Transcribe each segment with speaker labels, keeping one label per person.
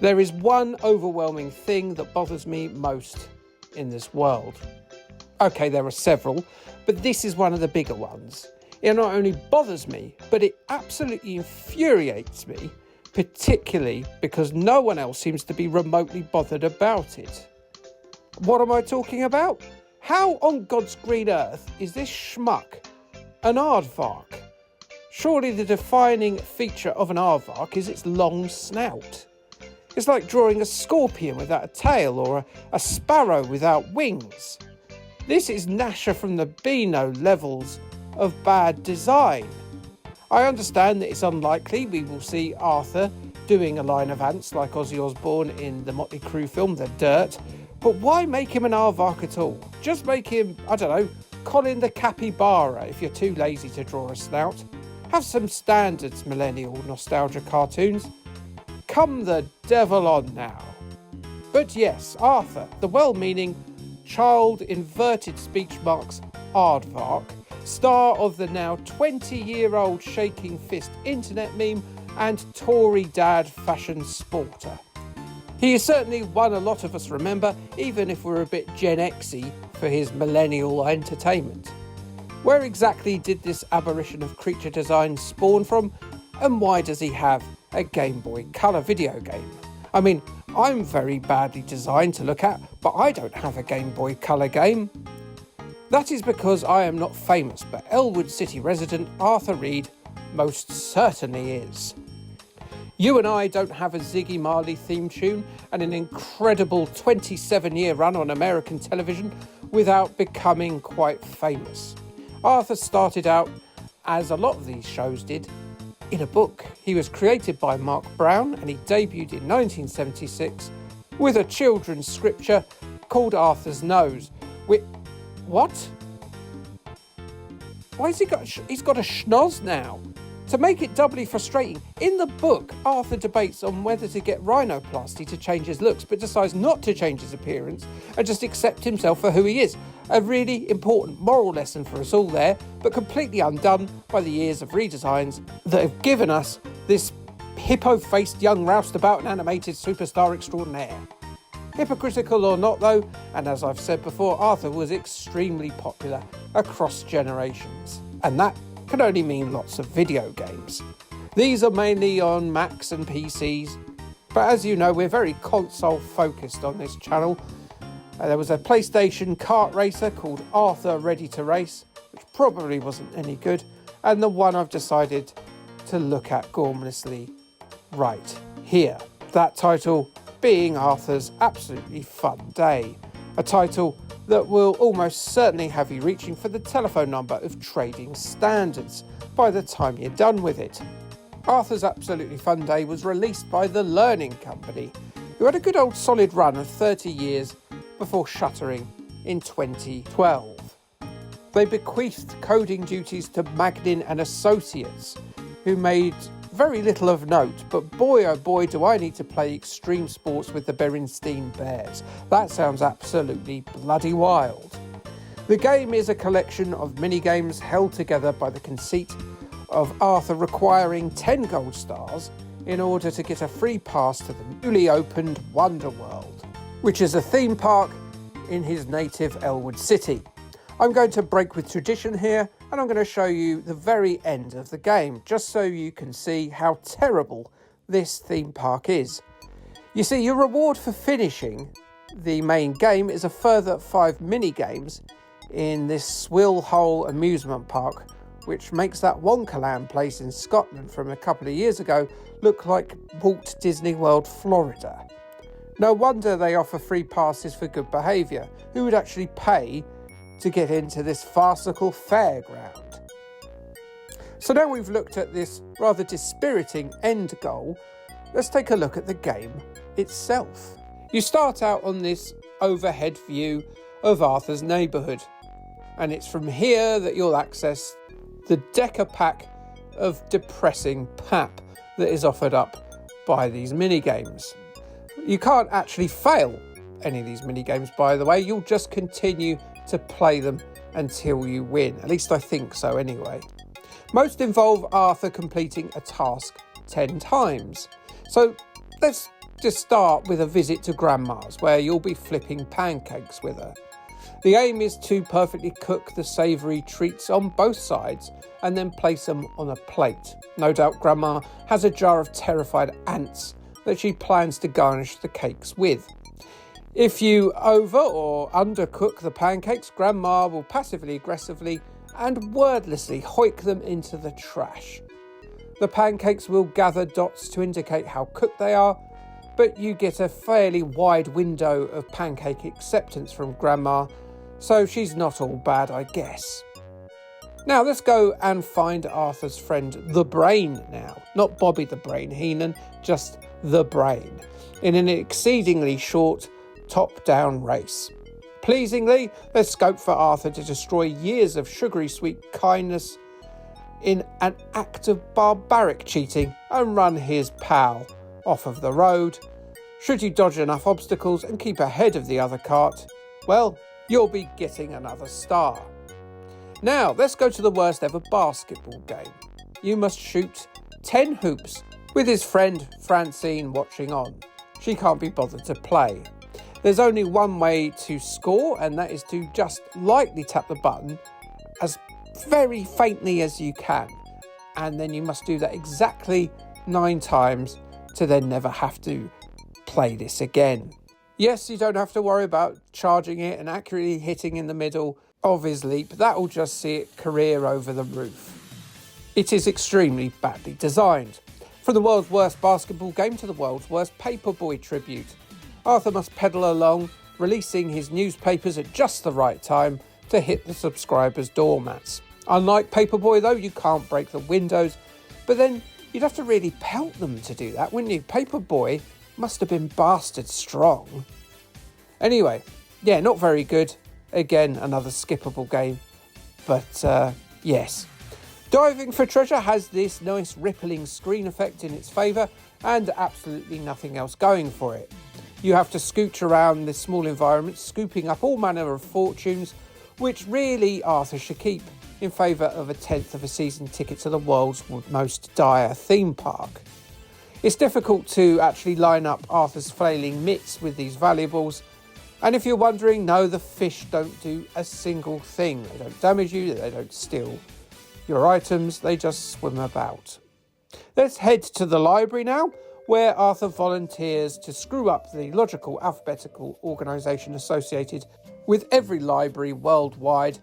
Speaker 1: There is one overwhelming thing that bothers me most in this world. Okay, there are several, but this is one of the bigger ones. It not only bothers me, but it absolutely infuriates me, particularly because no one else seems to be remotely bothered about it. What am I talking about? How on God's green earth is this schmuck an aardvark? Surely the defining feature of an aardvark is its long snout. It's like drawing a scorpion without a tail or a sparrow without wings. This is Nasher from the Beano levels of bad design. I understand that it's unlikely we will see Arthur doing a line of ants like Ozzy Osbourne in the Motley Crue film The Dirt, but why make him an aardvark at all? Just make him, I don't know, Colin the Capybara if you're too lazy to draw a snout. Have some standards, millennial nostalgia cartoons. Come the devil on now. But yes, Arthur, the well-meaning child inverted speech marks aardvark, star of the now 20-year-old shaking fist internet meme and Tory dad fashion sporter. He is certainly one a lot of us remember, even if we're a bit Gen X-y for his millennial entertainment. Where exactly did this aberration of creature design spawn from, and why does he have a Gameboy Color video game? I mean, I'm very badly designed to look at, but I don't have a Gameboy Color game. That is because I am not famous, but Elwood City resident Arthur Reed most certainly is. You and I don't have a Ziggy Marley theme tune and an incredible 27-year run on American television without becoming quite famous. Arthur started out, as a lot of these shows did, in a book. He was created by Mark Brown and he debuted in 1976 with a children's scripture called Arthur's Nose. What? Why has he's got a schnoz now? To make it doubly frustrating, in the book, Arthur debates on whether to get rhinoplasty to change his looks, but decides not to change his appearance and just accept himself for who he is. A really important moral lesson for us all there, but completely undone by the years of redesigns that have given us this hippo-faced young roustabout and animated superstar extraordinaire. Hypocritical or not though, and as I've said before, Arthur was extremely popular across generations, and that can only mean lots of video games. These are mainly on Macs and PCs, but as you know, we're very console focused on this channel. There was a PlayStation kart racer called Arthur Ready to Race, which probably wasn't any good, and the one I've decided to look at gormlessly right here. That title being Arthur's Absolutely Fun Day, a title that will almost certainly have you reaching for the telephone number of trading standards by the time you're done with it. Arthur's Absolutely Fun Day was released by The Learning Company, who had a good old solid run of 30 years before shuttering in 2012. They bequeathed coding duties to Magnin and Associates, who made very little of note, but boy oh boy do I need to play extreme sports with the Berenstein Bears. That sounds absolutely bloody wild. The game is a collection of mini-games held together by the conceit of Arthur requiring 10 gold stars in order to get a free pass to the newly opened Wonder World, which is a theme park in his native Elwood City. I'm going to break with tradition here, and I'm going to show you the very end of the game, just so you can see how terrible this theme park is. You see, your reward for finishing the main game is a further 5 mini-games in this Swill Hole amusement park, which makes that Wonkaland place in Scotland from a couple of years ago look like Walt Disney World, Florida. No wonder they offer free passes for good behaviour. Who would actually pay to get into this farcical fairground? So now we've looked at this rather dispiriting end goal, let's take a look at the game itself. You start out on this overhead view of Arthur's neighbourhood, and it's from here that you'll access the Decker pack of depressing pap that is offered up by these mini-games. You can't actually fail any of these mini-games, by the way. You'll just continue to play them until you win. At least I think so anyway. Most involve Arthur completing a task 10 times. So let's Just start with a visit to Grandma's, where you'll be flipping pancakes with her. The aim is to perfectly cook the savoury treats on both sides and then place them on a plate. No doubt Grandma has a jar of terrified ants that she plans to garnish the cakes with. If you over or undercook the pancakes, Grandma will passively aggressively and wordlessly hoik them into the trash. The pancakes will gather dots to indicate how cooked they are, but you get a fairly wide window of pancake acceptance from Grandma, so she's not all bad, I guess. Now let's go and find Arthur's friend the Brain now. Not Bobby the Brain Heenan, just the Brain, in an exceedingly short top-down race. Pleasingly, there's scope for Arthur to destroy years of sugary sweet kindness in an act of barbaric cheating and run his pal off of the road. Should you dodge enough obstacles and keep ahead of the other cart, well, you'll be getting another star. Now, let's go to the worst ever basketball game. You must shoot 10 hoops with his friend Francine watching on. She can't be bothered to play. There's only one way to score, and that is to just lightly tap the button as very faintly as you can. And then you must do that exactly 9 times to then never have to play this again. Yes, you don't have to worry about charging it and accurately hitting in the middle of his leap. That'll just see it career over the roof. It is extremely badly designed. From the world's worst basketball game to the world's worst paperboy tribute, Arthur must pedal along, releasing his newspapers at just the right time to hit the subscribers' doormats. Unlike Paperboy though, you can't break the windows, but then you'd have to really pelt them to do that, wouldn't you? Paperboy must have been bastard strong. Anyway, yeah, not very good. Again, another skippable game, but yes. Diving for Treasure has this nice rippling screen effect in its favour and absolutely nothing else going for it. You have to scooch around this small environment, scooping up all manner of fortunes, which really Arthur should keep in favour of a 10th of a season ticket to the world's most dire theme park. It's difficult to actually line up Arthur's flailing mitts with these valuables, and if you're wondering, no, the fish don't do a single thing. They don't damage you, they don't steal your items, they just swim about. Let's head to the library now, where Arthur volunteers to screw up the logical alphabetical organisation associated with every library worldwide,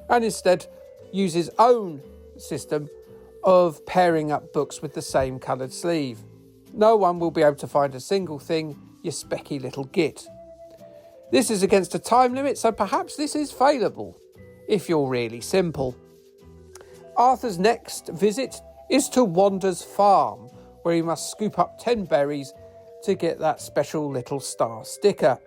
Speaker 1: and instead use his own system of pairing up books with the same coloured sleeve. No one will be able to find a single thing, you specky little git. This is against a time limit, so perhaps this is failable, if you're really simple. Arthur's next visit is to Wander's farm, where he must scoop up 10 berries to get that special little star sticker.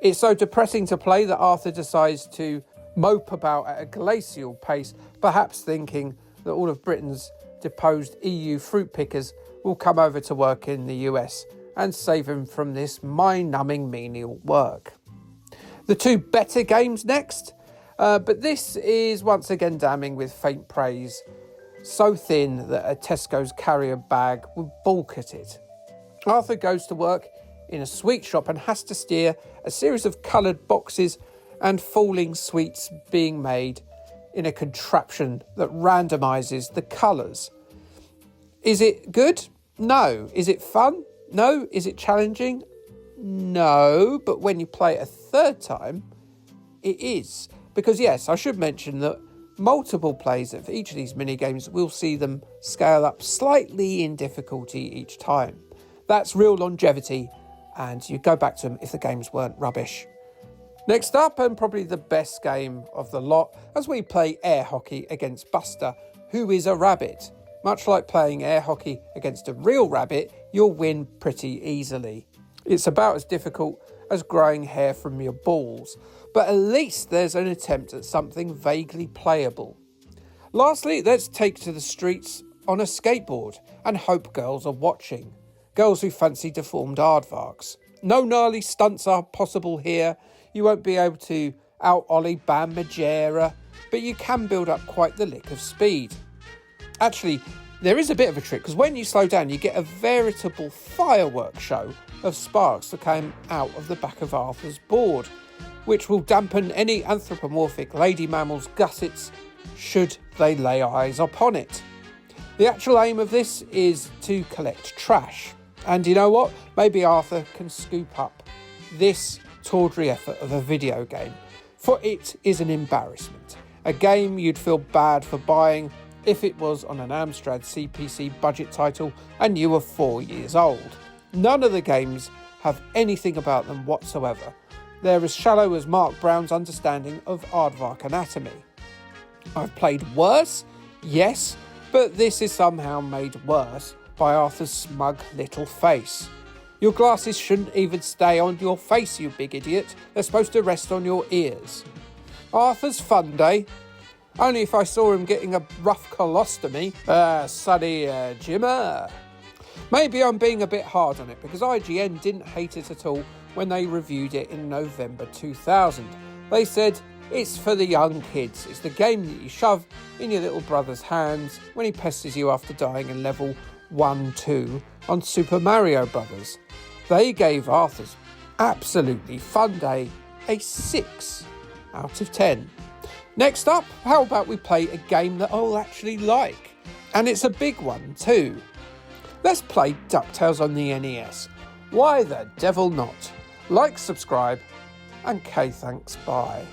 Speaker 1: It's so depressing to play that Arthur decides to mope about at a glacial pace, perhaps thinking that all of Britain's deposed EU fruit pickers will come over to work in the US and save him from this mind-numbing menial work. The 2 better games next, but this is once again damning with faint praise, so thin that a Tesco's carrier bag would balk at it. Arthur goes to work in a sweet shop and has to steer a series of coloured boxes and falling sweets being made in a contraption that randomises the colours. Is it good? No. Is it fun? No. Is it challenging? No. But when you play it a third time, it is. Because yes, I should mention that multiple plays of each of these mini-games will see them scale up slightly in difficulty each time. That's real longevity, and you go back to them if the games weren't rubbish. Next up, and probably the best game of the lot, as we play air hockey against Buster, who is a rabbit. Much like playing air hockey against a real rabbit, you'll win pretty easily. It's about as difficult as growing hair from your balls, but at least there's an attempt at something vaguely playable. Lastly, let's take to the streets on a skateboard and hope girls are watching. Girls who fancy deformed aardvarks. No gnarly stunts are possible here. You won't be able to out-ollie Bam Majera, but you can build up quite the lick of speed. Actually, There is a bit of a trick, because when you slow down, you get a veritable fireworks show of sparks that came out of the back of Arthur's board, which will dampen any anthropomorphic lady mammal's gussets should they lay eyes upon it. The actual aim of this is to collect trash. And you know what? Maybe Arthur can scoop up this tawdry effort of a video game, for it is an embarrassment. A game you'd feel bad for buying if it was on an Amstrad CPC budget title and you were 4 years old. None of the games have anything about them whatsoever. They're as shallow as Mark Brown's understanding of aardvark anatomy. I've played worse, yes, but this is somehow made worse by Arthur's smug little face. Your glasses shouldn't even stay on your face, you big idiot. They're supposed to rest on your ears. Arthur's fun day. Only if I saw him getting a rough colostomy. Sonny Jimmer. Maybe I'm being a bit hard on it, because IGN didn't hate it at all when they reviewed it in November 2000. They said, it's for the young kids. It's the game that you shove in your little brother's hands when he pesters you after dying in level 1-2 on Super Mario Brothers. They gave Arthur's absolutely fun day a 6 out of 10. Next up, how about we play a game that I'll actually like? And it's a big one too. Let's play DuckTales on the NES. Why the devil not? Like, subscribe, and K thanks, bye.